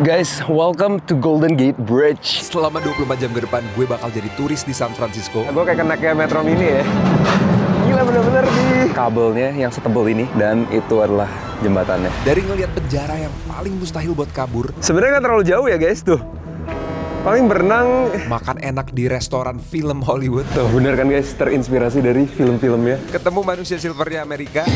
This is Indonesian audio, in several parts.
Guys, welcome to Golden Gate Bridge. Selama 24 jam ke depan, gue bakal jadi turis di San Francisco. Gue kayak kena kayak Metro Mini ya. Gila bener-bener nih. Kabelnya yang setebal ini, dan itu adalah jembatannya. Dari ngelihat penjara yang paling mustahil buat kabur, Sebenarnya nggak terlalu jauh ya guys, tuh. Paling berenang. makan enak di restoran film Hollywood. Tuh bener kan guys, terinspirasi dari film-filmnya. Ketemu manusia silvernya Amerika,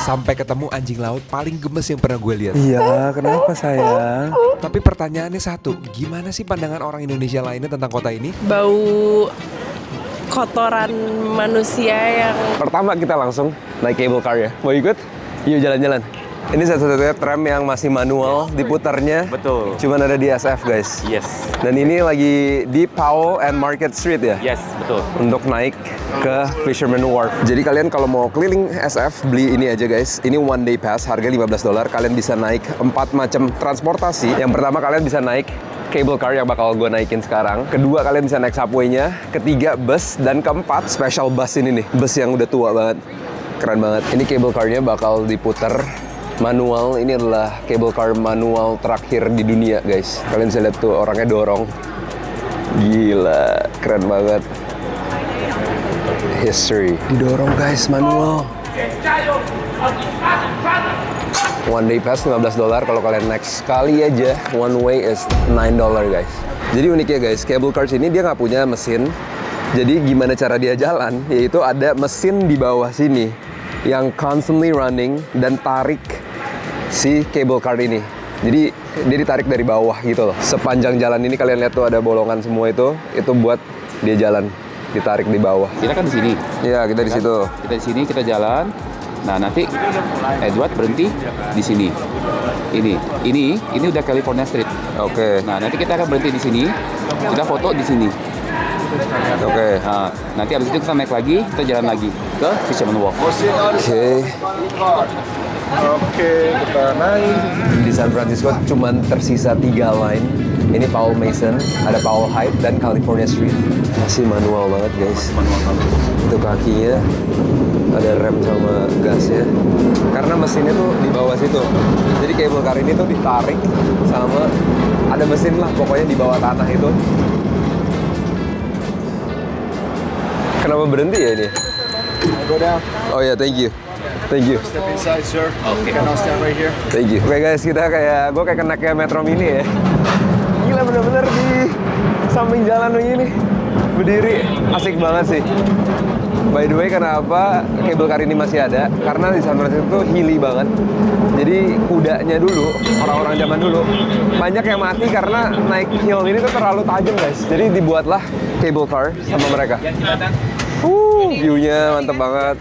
sampai ketemu anjing laut paling gemes yang pernah gue lihat. Iya, kenapa sayang? Tapi pertanyaannya satu, gimana sih pandangan orang Indonesia lainnya tentang kota ini? Bau kotoran manusia yang Pertama kita langsung naik cable car ya. Mau ikut? Yuk jalan-jalan. Ini satu-satunya tram yang masih manual diputarnya. Betul. Cuman ada di SF guys. Yes. Dan ini lagi di Powell and Market Street ya. Yes, betul. Untuk naik ke Fisherman Wharf. Jadi kalian kalau mau keliling SF beli ini aja guys. Ini one day pass harga $15. Kalian bisa naik 4 macam transportasi. Yang pertama kalian bisa naik cable car yang bakal gue naikin sekarang. Kedua kalian bisa naik subway-nya. Ketiga bus. Dan keempat special bus ini nih. Bus yang udah tua banget. Keren banget. Ini cable car-nya bakal diputer manual. Ini adalah cable car manual terakhir di dunia guys. Kalian bisa lihat tuh orangnya dorong. Gila, keren banget. History. Didorong guys, manual. One day pass $15. Kalau kalian naik sekali aja, one way is $9 guys. Jadi uniknya guys, cable cars ini dia nggak punya mesin. Jadi gimana cara dia jalan? Yaitu ada mesin di bawah sini yang constantly running dan tarik si cable car ini. Jadi dia ditarik dari bawah gitu loh. Sepanjang jalan ini kalian lihat tuh ada bolongan semua itu buat dia jalan, ditarik di bawah. Kita kan di sini. Iya, kita di situ. Kita di sini, kita jalan. Nah, nanti Edward berhenti di sini. Ini udah California Street. Oke. Nah, nanti kita akan berhenti di sini. Kita foto di sini. Oke. Nah, nanti habis itu kita naik lagi, kita jalan lagi ke Fisherman Wharf. Oke. Oke, kita naik. Di San Francisco cuman tersisa 3 line. Ini Powell Mason, ada Powell Heights dan California Street. Masih manual banget guys. Itu kakinya ada rem sama gasnya. Karena mesinnya tuh di bawah situ. Jadi cable car ini tuh ditarik sama ada mesin lah pokoknya di bawah tanah itu. Kenapa berhenti ya ini? Go down. Oh ya, thank you. Thank you. Step inside, sir. Okay. Can I stand right here? Thank you. Oke guys, gue kayak kena kayak Metro Mini ya. Gila bener-bener di samping jalan begini. Berdiri, asik banget sih. By the way, kenapa cable car ini masih ada? Karena di San Francisco itu hilly banget. Jadi kudanya dulu, orang-orang zaman dulu, banyak yang mati karena naik hill ini tuh terlalu tajam guys. Jadi dibuatlah cable car sama mereka. View-nya mantep banget.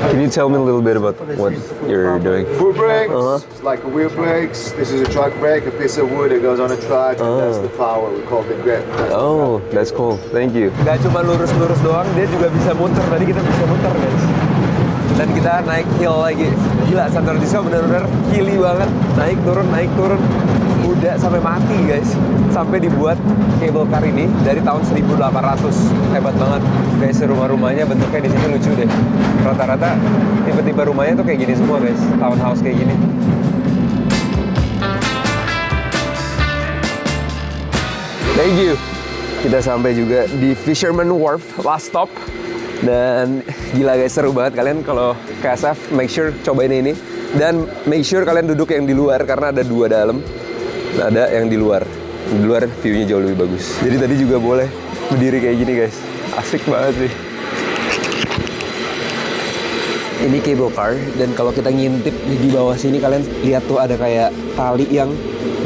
Can you tell me a little bit about what you're doing? Foot brakes, it's like a wheel brakes. This is a truck brake, a piece of wood that goes on a truck. And that's the power. We call it the grip. Oh, that's cool. Thank you. Gak cuma lurus-lurus doang, dia juga bisa muter. Tadi kita bisa muter, guys. Dan kita naik hill lagi. Gila, San Francisco bener-bener hilly banget. Naik turun. Udah sampai mati, guys. Sampai dibuat cable car ini dari tahun 1800. Hebat banget. Guys, rumah-rumahnya bentuknya di sini lucu deh. Rata-rata tipe-tipe rumahnya tuh kayak gini semua, guys. Townhouse kayak gini. Thank you. Kita sampai juga di Fisherman Wharf, last stop. Dan gila guys, seru banget. Kalian kalau ke SF, make sure cobain ini. Dan make sure kalian duduk yang di luar, karena ada 2 dalam. Ada yang di luar. Di luar view-nya jauh lebih bagus. Jadi tadi juga boleh berdiri kayak gini guys. Asik banget sih. Ini cable car, dan kalau kita ngintip di bawah sini kalian lihat tuh ada kayak tali yang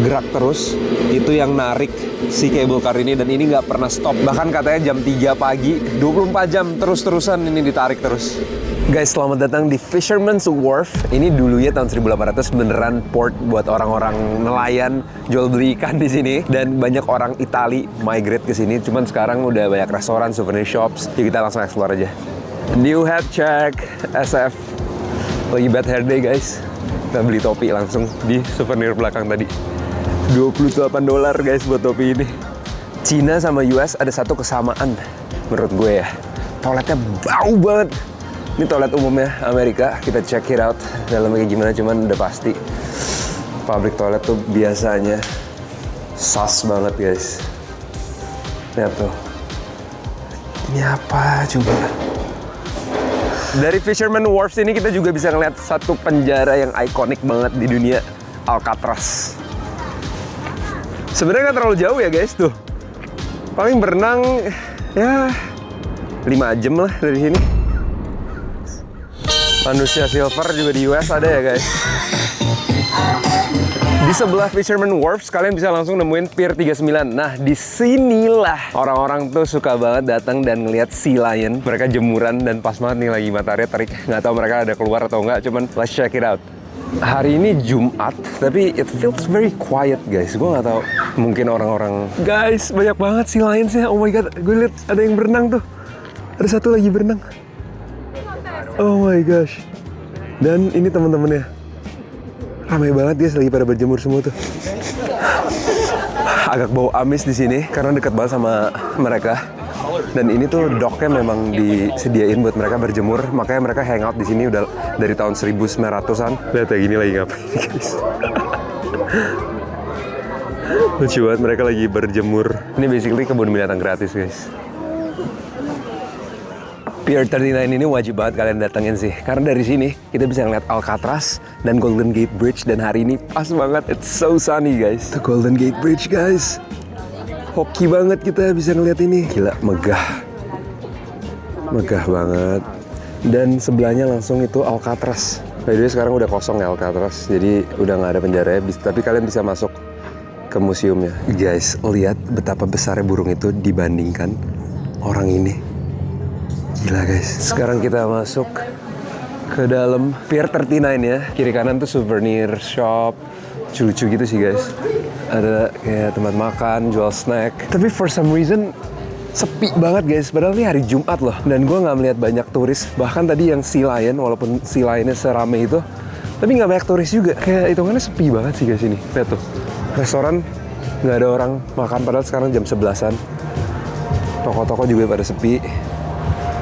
gerak terus. Itu yang narik si cable car ini, dan ini nggak pernah stop. Bahkan katanya jam 3 pagi, 24 jam terus-terusan ini ditarik terus. Guys, selamat datang di Fisherman's Wharf. Ini dulunya tahun 1800 beneran port buat orang-orang nelayan jual beli ikan di sini, dan banyak orang Itali migrate ke sini. Cuman sekarang udah banyak restoran, souvenir shops. Jadi kita langsung explore aja. New hat check, SF. Lagi bad hair day guys. Kita beli topi langsung di souvenir belakang tadi. $28 guys buat topi ini. Cina sama US ada satu kesamaan menurut gue ya. Toiletnya bau banget. Ini toilet umumnya Amerika, kita check it out dalamnya kayak gimana, cuman udah pasti Public toilet tuh biasanya sus banget guys. Lihat tuh. Ini apa coba? Dari Fisherman Wharf ini kita juga bisa ngeliat satu penjara yang ikonik banget di dunia, Alcatraz. Sebenarnya nggak terlalu jauh ya guys tuh. Paling berenang ya 5 jam lah dari sini. Manusia silver juga di US ada ya guys. Di sebelah Fisherman Wharf kalian bisa langsung nemuin Pier 39. Nah, disinilah orang-orang tuh suka banget datang dan ngeliat sea lion. Mereka jemuran dan pas banget nih lagi matahari terik. Nggak tahu mereka ada keluar atau nggak, cuman let's check it out. Hari ini Jumat, tapi it feels very quiet guys. Gue nggak tahu, mungkin orang-orang... Guys, banyak banget sea lionsnya. Oh my god, gue liat ada yang berenang tuh. Ada satu lagi berenang. Oh my gosh. Dan ini teman-temannya. Ramai banget guys, lagi pada berjemur semua tuh. Agak bau amis di sini karena dekat banget sama mereka. Dan ini tuh docknya memang disediain buat mereka berjemur, makanya mereka hangout di sini udah dari tahun 1900-an. Lihat ya gini lagi ngapain guys. Lucu banget, mereka lagi berjemur. Ini basically kebun binatang gratis guys. Pier 39 ini wajib banget kalian datengin sih, karena dari sini kita bisa ngeliat Alcatraz dan Golden Gate Bridge, dan hari ini pas banget, it's so sunny guys. The Golden Gate Bridge guys, hoki banget kita bisa ngeliat ini. Gila, megah banget. Dan sebelahnya langsung itu Alcatraz. By the way, sekarang udah kosong ya Alcatraz, jadi udah nggak ada penjara ya, tapi kalian bisa masuk ke museumnya. Guys, lihat betapa besarnya burung itu dibandingkan orang ini. Gila guys. Sekarang kita masuk ke dalam Pier 39 ya. Kiri kanan tuh souvenir shop, lucu-lucu gitu sih guys. Ada kayak tempat makan, jual snack. Tapi for some reason sepi banget guys. Padahal ini hari Jumat loh. Dan gue nggak melihat banyak turis. Bahkan tadi yang Sea Lion, walaupun Sea Lionnya serame itu, tapi nggak banyak turis juga. Kayak hitungannya sepi banget sih guys ini. Lihat tuh. Restoran nggak ada orang makan. Padahal sekarang jam 11-an. Toko-toko juga pada sepi.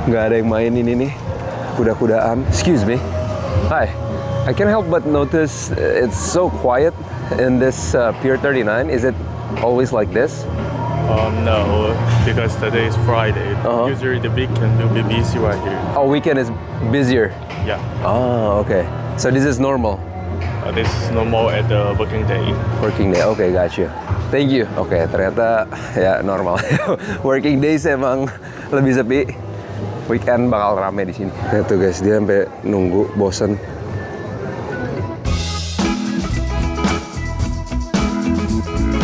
Nggak ada yang main ini nih, kuda-kudaan. Excuse me. Hi. I can't help but notice it's so quiet in this Pier 39. Is it always like this? No, because today is Friday. Usually the weekend will be busy right here. Oh, weekend is busier. Yeah, Oh, okay. So this is normal. this is normal at the working day. Working day. Okay, got you. Thank you. Oke, ternyata ya normal. Working days emang lebih sepi. Weekend bakal rame di sini. Lihat tuh guys, dia sampai nunggu bosen.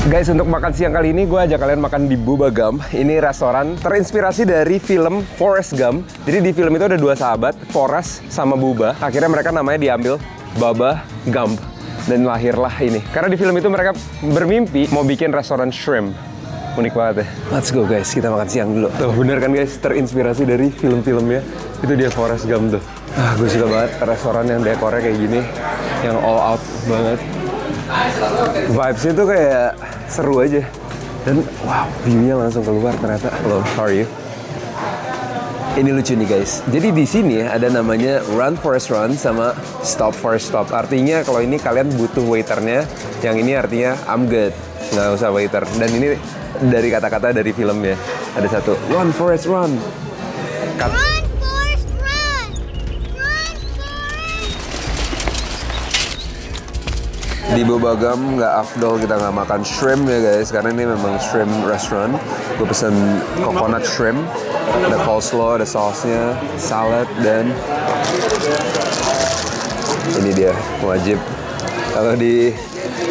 Guys, untuk makan siang kali ini gue ajak kalian makan di Bubba Gump. Ini restoran terinspirasi dari film Forrest Gump. Jadi di film itu ada dua sahabat, Forrest sama Bubba. Akhirnya mereka namanya diambil Bubba Gump. Dan lahirlah ini. Karena di film itu mereka bermimpi mau bikin restoran shrimp. Unik banget ya. Let's go guys, kita makan siang dulu. Tuh bener kan guys, terinspirasi dari film-filmnya. Itu dia Forrest Gump tuh. Gue suka banget restoran yang dekornya kayak gini, yang all out banget. Vibes-nya tuh kayak seru aja. Dan wow, view-nya langsung keluar ternyata. Hello, how are you? Ini lucu nih guys. Jadi di sini ada namanya Run Forrest Run sama Stop Forrest Stop. Artinya kalau ini kalian butuh waiternya, yang ini artinya I'm good, nggak usah waiter. Dan ini dari kata-kata dari filmnya. Ada satu, Run Forrest Run. Run, Forrest, run! Run, Forrest! Di Bubba Gump nggak afdol kita nggak makan shrimp ya guys, karena ini memang shrimp restaurant. Gue pesen coconut shrimp, ada coleslaw, ada sausnya, salad, dan ini dia wajib. Kalau di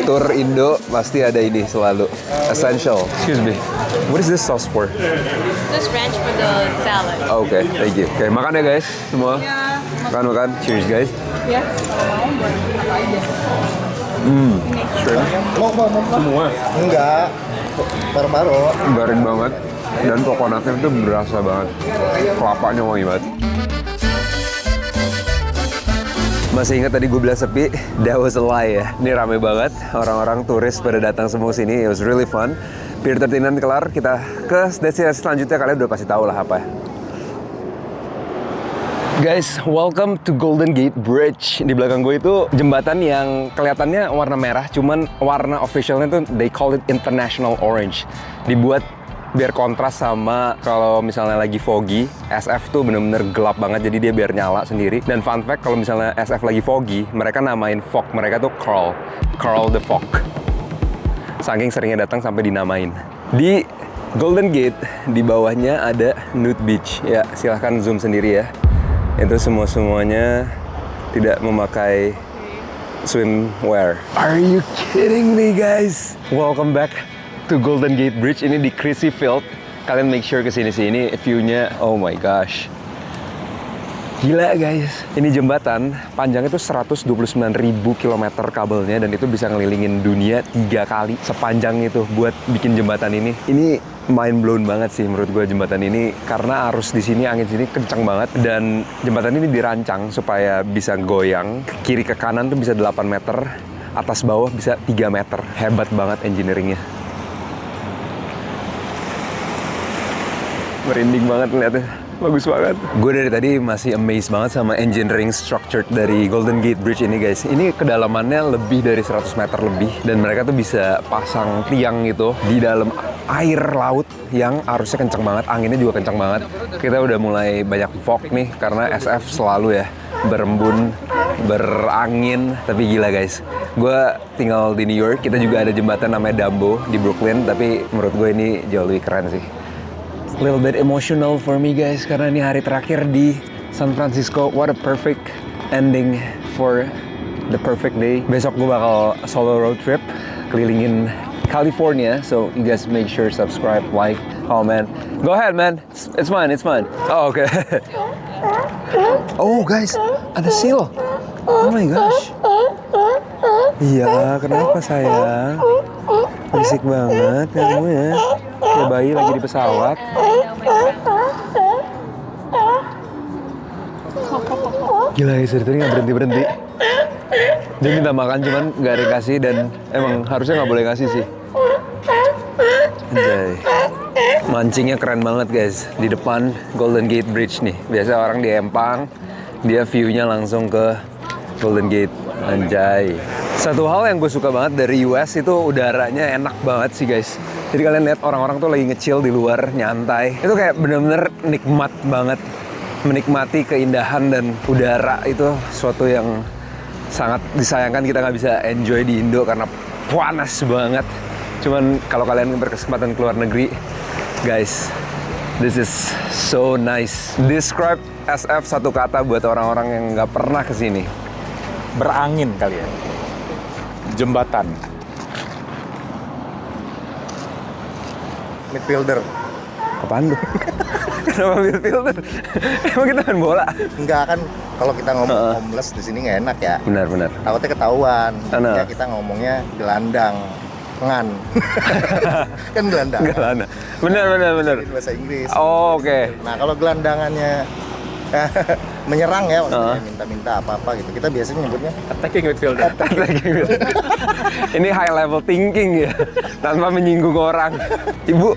tour Indo pasti ada ini selalu essential. Excuse me, what is this sauce for? This ranch for the salad. Oke, thank you. Oke, makan ya guys semua. Makan. Cheers guys. Ya. Shrimp semua Enggak, paru-paru. garing banget, dan coconutnya itu berasa banget. Kelapanya wangi banget. Masih ingat tadi gue bilang sepi? That was a lie ya. Ini rame banget, orang-orang turis pada datang semua sini. It was really fun. Pier 39 kelar, kita ke destinasi selanjutnya. Kalian udah pasti tahu lah apa. Guys, welcome to Golden Gate Bridge. Di belakang gue itu jembatan yang kelihatannya warna merah, cuman warna officialnya tuh they call it International Orange. Dibuat biar kontras sama kalau misalnya lagi foggy. SF tuh bener-bener gelap banget, jadi dia biar nyala sendiri. Dan fun fact, kalau misalnya SF lagi foggy, mereka namain fog mereka tuh Carl the Fog. Saking seringnya datang sampai dinamain. Di Golden Gate, di bawahnya ada Nude Beach. Ya, silahkan zoom sendiri ya. Itu semuanya tidak memakai swimwear. Are you kidding me, guys? Welcome back to Golden Gate Bridge. Ini di Crissy Field. Kalian make sure kesini-sini view-nya, oh my gosh. Gila guys, ini jembatan panjangnya itu 129.000 kilometer kabelnya dan itu bisa ngelilingin dunia 3 kali sepanjang itu buat bikin jembatan ini. Ini mind blown banget sih menurut gue jembatan ini karena arus di sini, angin sini kencang banget dan jembatan ini dirancang supaya bisa goyang kiri ke kanan tuh bisa 8 meter, atas bawah bisa 3 meter. Hebat banget engineeringnya. Merinding banget ngeliatnya. Bagus banget. Gue dari tadi masih amazed banget sama engineering structure dari Golden Gate Bridge ini guys. Ini kedalamannya lebih dari 100 meter lebih. Dan mereka tuh bisa pasang tiang gitu di dalam air laut yang arusnya kencang banget. Anginnya juga kencang banget. Kita udah mulai banyak fog nih karena SF selalu ya berembun, berangin. Tapi gila guys, gue tinggal di New York. Kita juga ada jembatan namanya Dumbo di Brooklyn. Tapi menurut gue ini jauh lebih keren sih. Little bit emotional for me guys karena ini hari terakhir di San Francisco. What a perfect ending for the perfect day. Besok gue bakal solo road trip kelilingin California. So you guys make sure subscribe, like, comment. Go ahead man, it's fine, it's fine. Oh okay. Oh guys, ada seal. Oh my gosh. Iya, kenapa sayang? Berisik banget kamu ya. Kayak bayi lagi di pesawat. Gila guys, dari tadi nggak berhenti-berhenti. Dia minta makan cuman nggak dikasih dan emang harusnya nggak boleh kasih sih. Anjay. Mancingnya keren banget guys. Di depan Golden Gate Bridge nih. Biasa orang di Empang, dia view-nya langsung ke Golden Gate. Anjay. Satu hal yang gue suka banget dari US itu udaranya enak banget sih guys. Jadi kalian lihat orang-orang tuh lagi nge-chill di luar, nyantai. Itu kayak bener-bener nikmat banget. Menikmati keindahan dan udara itu suatu yang sangat disayangkan kita nggak bisa enjoy di Indo karena panas banget. Cuman kalau kalian berkesempatan keluar negeri, guys, this is so nice. Describe SF satu kata buat orang-orang yang nggak pernah kesini. Berangin kali ya. Jembatan. Midfielder. Apaan tuh? Kenapa midfielder? Emang kita main bola? Enggak kan, kalau kita ngomong homeless di sini nggak enak ya. Benar. Takutnya ketahuan. Nah. Ya kita ngomongnya gelandang. Ngan. Kan gelandang. Benar. Bahasa Inggris. Oh, oke. Nah kalau gelandangannya menyerang ya, maksudnya minta-minta apa-apa gitu. Kita biasanya nyebutnya Attacking midfielder. Ini high level thinking ya, tanpa menyinggung orang. Ibu.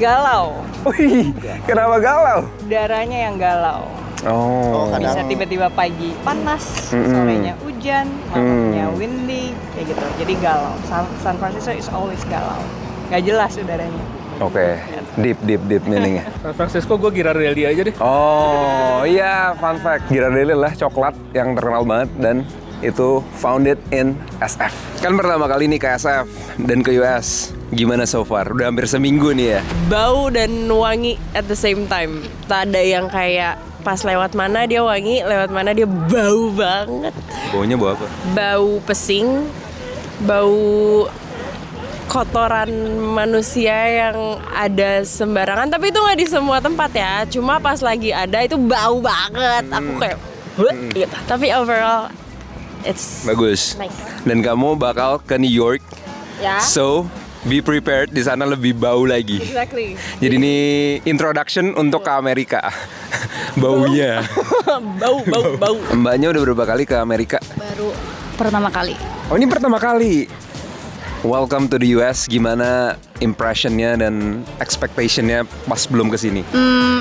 Galau. Wih, kenapa galau? Udaranya yang galau. Oh. Bisa tiba-tiba pagi panas, sorenya hujan, malamnya windy, kayak gitu. Jadi galau. San Francisco is always galau. Gak jelas udaranya. Oke, deep meaningnya. San Francisco gue Ghirardelli aja deh. Oh iya, fun fact. Ghirardelli lah coklat yang terkenal banget dan itu founded in SF. Kan pertama kali nih ke SF dan ke US. Gimana so far? Udah hampir seminggu nih ya. Bau dan wangi at the same time. Tak ada yang kayak pas lewat mana dia wangi, lewat mana dia bau banget. Baunya bau apa? Bau pesing, bau kotoran manusia yang ada sembarangan, tapi itu nggak di semua tempat ya. Cuma pas lagi ada itu bau banget. Aku kayak gitu. Tapi overall it's bagus. Nice. Dan kamu bakal ke New York. Ya. So, be prepared, di sana lebih bau lagi. Exactly. Jadi ini introduction untuk ke Amerika. Baunya. bau. Mbaknya udah berapa kali ke Amerika? Baru pertama kali. Oh, ini pertama kali. welcome to the US. Gimana impressionnya dan expectationnya pas belum kesini?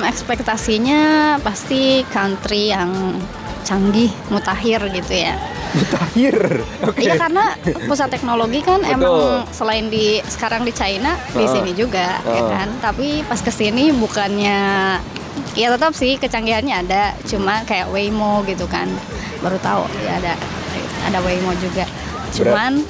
Ekspektasinya pasti country yang canggih, mutakhir gitu ya. Mutakhir? Iya karena pusat teknologi kan emang selain sekarang di China, di sini juga ya kan. Tapi pas kesini bukannya, ya tetap sih kecanggihannya ada, cuma kayak Waymo gitu kan. Baru tahu ya ada Waymo juga. Cuman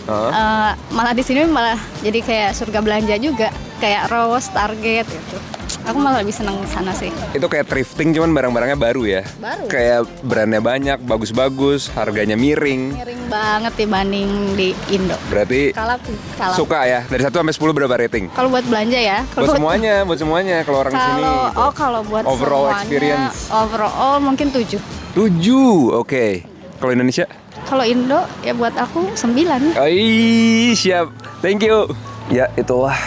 malah di sini malah jadi kayak surga belanja juga, kayak Ross, Target gitu. Aku malah lebih seneng sana sih. Itu kayak thrifting cuman barang-barangnya baru ya? Baru. Kayak brandnya banyak, bagus-bagus, harganya miring. Miring banget dibanding di Indo. Berarti Kalap. suka ya? Dari 1 sampai 10 berapa rating? Kalau buat belanja ya. Buat semuanya kalau orang sini. Gitu. Kalau buat overall semuanya, experience. Overall mungkin 7. 7, oke. Kalau Indonesia? Kalau Indo ya buat aku 9. Oi, siap. Thank you. Ya, itulah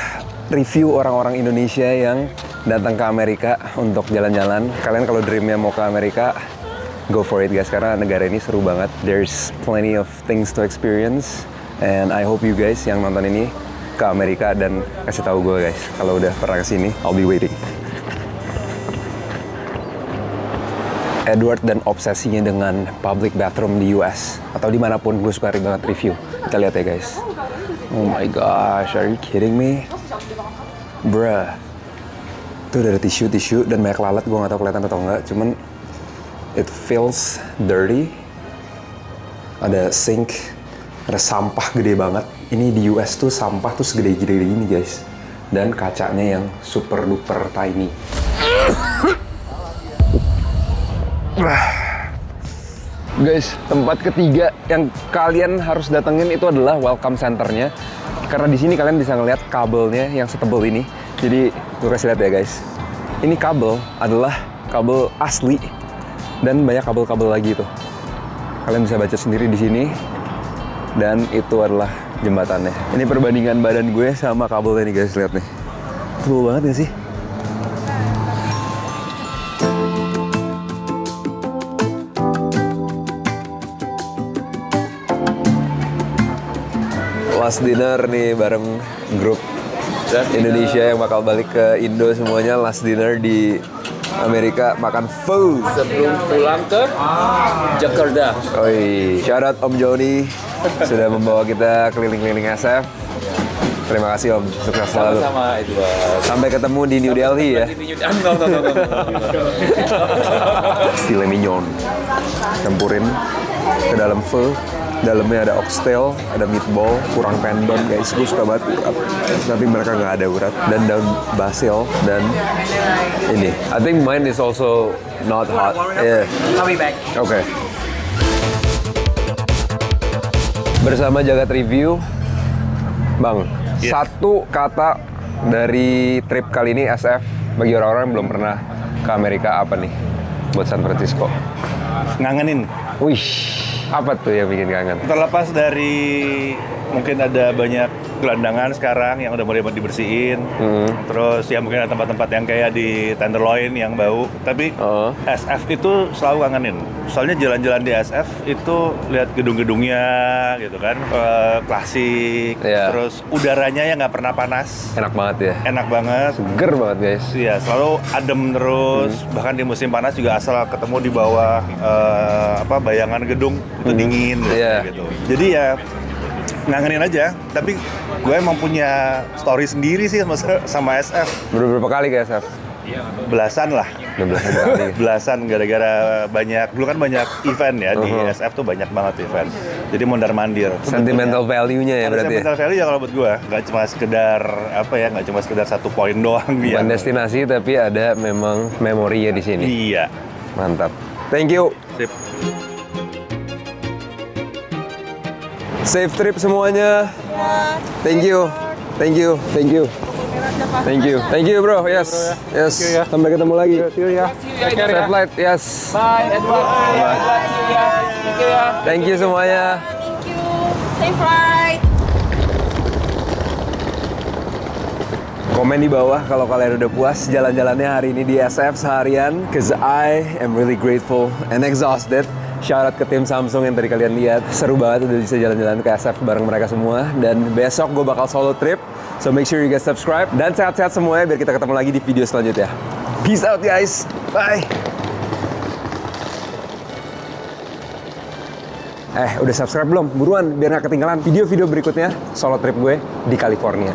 review orang-orang Indonesia yang datang ke Amerika untuk jalan-jalan. Kalian kalau dreamnya mau ke Amerika, go for it guys, karena negara ini seru banget. There's plenty of things to experience, and I hope you guys yang nonton ini ke Amerika dan kasih tahu gue guys kalau udah pernah kesini. I'll be waiting. Edward dan obsesinya dengan public bathroom di US atau dimanapun, gue suka banget review. Kita lihat ya guys. Oh my gosh, are you kidding me? Bruh. Tuh udah ada tisu dan banyak lalat, gue gak tau kelihatan atau enggak, cuman it feels dirty. Ada sink, ada sampah gede banget. Ini di US tuh sampah tuh segede-gede ini guys, dan kacanya yang super duper tiny. Guys, tempat ketiga yang kalian harus datengin itu adalah welcome centernya, karena di sini kalian bisa ngeliat kabelnya yang setebal ini. Jadi gue kasih lihat ya guys, ini kabel adalah kabel asli dan banyak kabel-kabel lagi tuh. Kalian bisa baca sendiri di sini, dan itu adalah jembatannya. Ini perbandingan badan gue sama kabelnya nih guys, lihat nih. Tebal banget gak sih? Last dinner nih bareng grup Indonesia yang bakal balik ke Indo semuanya. Last dinner di Amerika, makan food Sebelum pulang ke Jakarta. Oi, shout out Om Joni sudah membawa kita keliling-keliling SF. Terima kasih Om, sukses selalu. Sama itu. Sampai ketemu di New Delhi ya. Filet mignon, campurin ke dalam pho. Dalamnya ada oxtail, ada meatball, kurang tendon guys, gue suka banget urat. Tapi mereka nggak ada urat. Dan daun basil dan ini. I think mine is also not hot. Yeah. I'll be back. Oke. Bersama Jagat Review, Bang. Satu kata dari trip kali ini SF bagi orang-orang yang belum pernah ke Amerika apa nih buat San Francisco? Ngangenin. Wih. Apa tuh yang bikin kangen? Terlepas dari mungkin ada banyak gelandangan sekarang yang udah mulai dibersihin, terus ya mungkin ada tempat-tempat yang kayak di Tenderloin yang bau, tapi SF itu selalu kangenin. Soalnya jalan-jalan di SF itu lihat gedung-gedungnya gitu kan, klasik, terus udaranya yang nggak pernah panas. Enak banget ya? Enak banget. Seger banget guys. Iya, selalu adem terus, bahkan di musim panas juga asal ketemu di bawah bayangan gedung itu dingin gitu. Jadi ya ngangenin aja, tapi gue emang punya story sendiri sih sama SF. Berapa kali ke SF? Belasan lah. Belasan gara-gara banyak, dulu kan banyak event ya di SF tuh banyak banget event. Jadi mondar-mandir. Sentimental value-nya ya berarti. Sentimental value ya kalau buat gue, nggak cuma sekedar nggak cuma sekedar satu poin doang. Bukan destinasi tapi ada memang memorinya di sini. Iya. Mantap. Thank you. Sip. Safe trip semuanya. Thank you. Thank you. Thank you. Thank you. Thank you bro. Yes. Yes. Sampai ketemu lagi. Safe flight. Yes. Bye Edward. Bye. Thank you ya. Thank you semuanya. Thank you. Safe flight. Komen di bawah kalau kalian udah puas jalan-jalannya hari ini di SF seharian. Cause I am really grateful and exhausted Shout out ke tim Samsung yang tadi kalian lihat. Seru banget udah bisa jalan-jalan ke SF bareng mereka semua. Dan besok gue bakal solo trip. So make sure you guys subscribe. Dan sehat-sehat semuanya biar kita ketemu lagi di video selanjutnya. Peace out guys. Bye. Udah subscribe belum? Buruan biar gak ketinggalan video-video berikutnya solo trip gue di California.